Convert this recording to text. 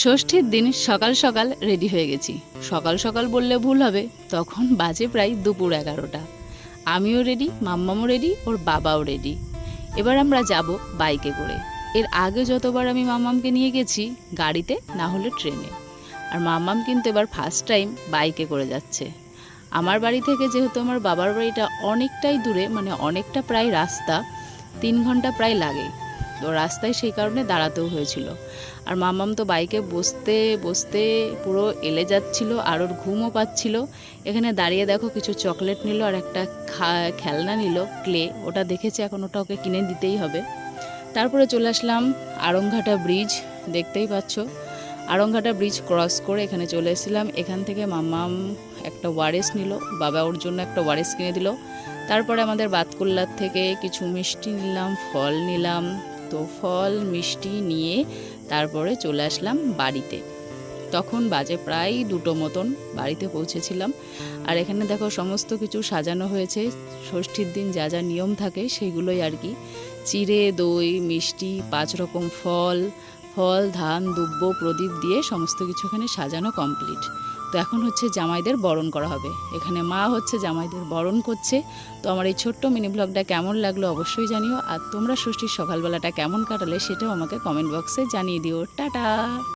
ষষ্ঠীর দিন সকাল সকাল রেডি হয়ে গেছি। সকাল সকাল বললে ভুল হবে, তখন বাজে প্রায় দুপুর 11টা। আমিও রেডি, মাম্মামও রেডি, ওর বাবাও রেডি। এবার আমরা যাব বাইকে করে। এর আগে যতবার আমি মাম্মামকে নিয়ে গেছি গাড়িতে, না হলে ট্রেনে। আর মাম্মাম কিন্তু এবার ফার্স্ট টাইম বাইকে করে যাচ্ছে। আমার বাড়ি থেকে যেহেতু আমার বাবার বাড়িটা অনেকটাই দূরে, মানে অনেকটা প্রায় রাস্তা, 3 ঘন্টা প্রায় লাগে, তো রাস্তায় সেই কারণে দাঁড়াতেও হয়েছিল। আর মাম্মাম তো বাইকে বসতে বসতে পুরো এলে যাচ্ছিল, আর ওর ঘুমও পাচ্ছিল। এখানে দাঁড়িয়ে দেখো কিছু চকলেট নিল আর একটা খেলনা নিল, ক্লে, ওটা দেখেছে, এখন ওটা ওকে কিনে দিতেই হবে। তারপরে চলে আসলাম আড়ংঘাটা ব্রিজ, দেখতেই পাচ্ছ। আড়ংঘাটা ব্রিজ ক্রস করে এখানে চলে এসেছিলাম। এখান থেকে মাম্মাম একটা ওয়ারেস নিল, বাবা ওর জন্য একটা ওয়ারেস কিনে দিল। তারপরে আমাদের বাতকুল্লার থেকে কিছু মিষ্টি নিলাম, ফল নিলাম। তো ফল মিষ্টি নিয়ে তারপরে চলে আসলাম বাড়িতে। তখন বাজে প্রায় 2টো মতন, বাড়িতে পৌঁছেছিলাম। আর এখানে দেখো সমস্ত কিছু সাজানো হয়েছে, ষষ্ঠীর দিন যা যা নিয়ম থাকে সেগুলোই আর কি। চিড়ে, দই, মিষ্টি, 5 রকম ফল, ধান, দুব্য, প্রদীপ দিয়ে সমস্ত কিছু এখানে সাজানো কমপ্লিট। তো এখন হচ্ছে জামাইদের বরণ করা হবে। এখানে মা হচ্ছে জামাইদের বরণ করছে। তো আমার এই ছোট্ট মিনি ব্লগটা কেমন লাগলো অবশ্যই জানিও। আর তোমরা ষষ্ঠীর সকালবেলাটা কেমন কাটালে সেটাও আমাকে কমেন্ট বক্সে জানিয়ে দিও। টাটা।